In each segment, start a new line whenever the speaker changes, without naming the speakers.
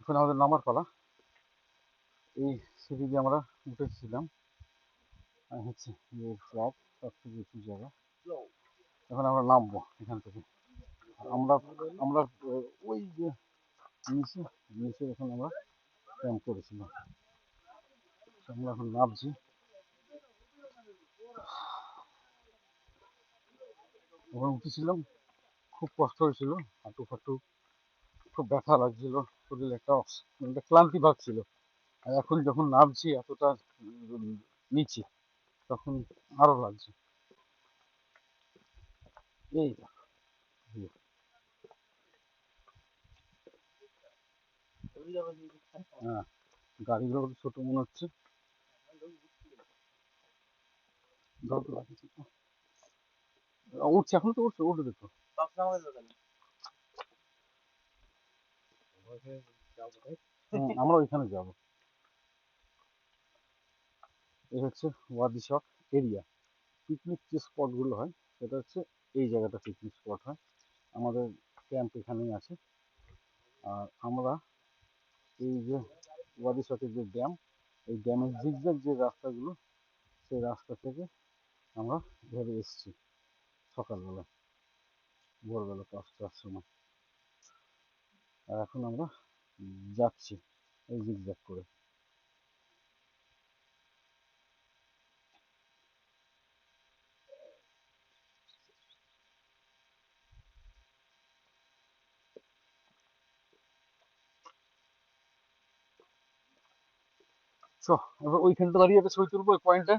এখন আমাদের নামার পালা। এই সিঁড়ি দিয়ে আমরা উঠেছিলাম, হচ্ছে যে ফ্ল্যাট সব থেকে উঁচু জায়গা। এখন আমরা নামবো এখান থেকে। আমরা আমরা ওই যে নিচে নিচে এখন আমরা ক্যাম্প করেছিলাম, আমরা এখন নামছি। ওখানে উঠেছিলাম, খুব কষ্ট হয়েছিল, হাঁটু ফাটু খুব ব্যথা লাগছিল, শরীরে একটা ক্লান্তি ভাব ছিল। আর এখন যখন নামছি এতটা নিচে, তখন আরো লাগছে। এই হ্যাঁ, গাড়িগুলো ছোট মনে হচ্ছে। উঠছে, এখন তো উঠছে, উঠে দেখো। আমরা ওইখানে যাব। এই হচ্ছে ওয়াদি শট এরিয়া। পিকনিক যে স্পটগুলো হয় সেটা হচ্ছে এই জায়গাটা পিকনিক স্পট হয়। আমাদের ক্যাম্প এখানেই আছে। আর আমরা এই যে ওয়াদি শটের যে ড্যাম, এই ড্যামের জিগজ্যাগ যে রাস্তাগুলো, সেই রাস্তা থেকে আমরা ধরে এসেছি সকালবেলা, ভোরবেলা 5টার সময়। আর এখন আমরা যাচ্ছি এই জিগজ্যাগ করে। চ, এবার ওইখানটা দাঁড়িয়ে একটা ছবি তুলবো, ওই পয়েন্টে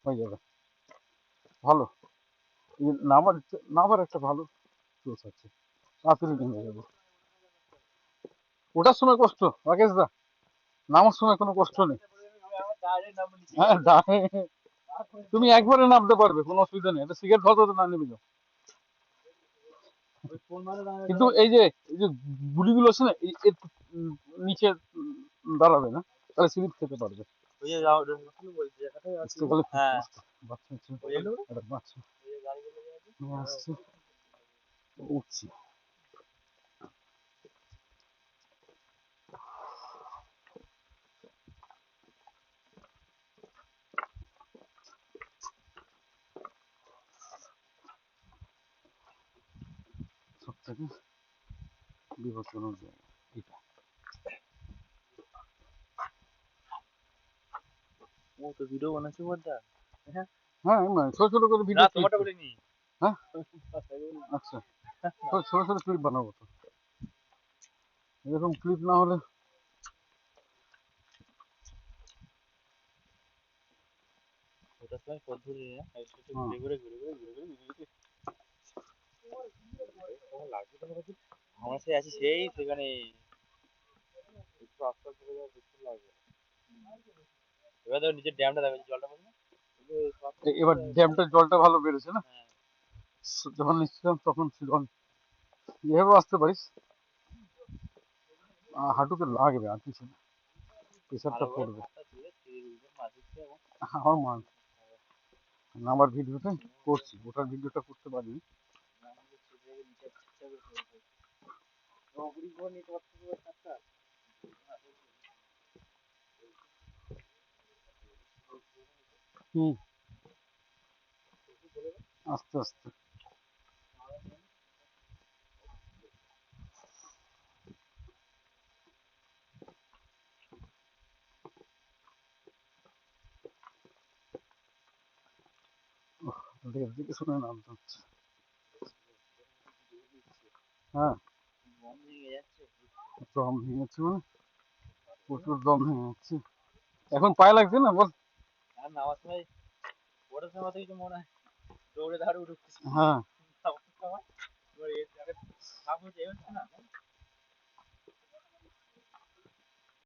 হয়ে যাবে ভালো। নামার নামার একটা ভালো সোর্স আছে, তাড়াতাড়ি নেমে যাবো। ওঠার সময় কষ্ট রাকেশ দা, নামার সময় কোনো কষ্ট নেই। হ্যাঁ, তুমি একবারে নামতে পারবে, কোনো অসুবিধা নেই। একটা সিগারেট খাওয়া না নেমে যাও। কিন্তু এই যে গুলিগুলো আছে না, এর নিচে দাঁড়াবে না, তাহলে স্লিপ খেতে পারবে। বাচ্চা একটা বাচ্চা নিয়ে আসছে, উঠছি। সব থেকে বিপজ্জনক জায়গা এটা।
ভিডিও বানাচ্ছি বলটা।
হ্যাঁ, ছোট ছোট করে ভিডিও। হ্যাঁ, আচ্ছা, ছোট ছোট ক্লিপ বানাবো তো। এরকম ক্লিপ না হলে
ওটার সময় পদ্ধতি ঘুরে ঘুরে ঘুরে ঘুরে ঘুরে ঘুরে লাগবে। আমরা সেই আছি সেই সেখানে একটু আস্তে আস্তে করে দেখতে লাগবে। এবার দেখো নিচের ড্যামটা দেখো, জলটা পড়ছে।
এবার ড্যামটার জলটা ভালো বেড়েছে না। যখন নিচ্ছিলাম তখন ছিল, এভাবে আসতে পারিস, হাঁটুতে লাগবে আর কিছু না, প্রেশারটা পড়বে। আমার মান নামার ভিডিওটা করছি, ওটার ভিডিওটা করতে পারিনি। হুম, আস্তে আস্তে। দিকে শুনে নামতে হচ্ছে। হ্যাঁ, দম ভেঙে যাচ্ছে, মানে প্রচুর দম ভেঙে যাচ্ছে। এখন পায়ে লাগছে না বল।
নামার সময় ওটার সময় তো কিছু মনে হয় দৌড়ে ধারে উঠে।
হ্যাঁ,
নামার সময় এবার এর জায়গায় ভাব হচ্ছে না।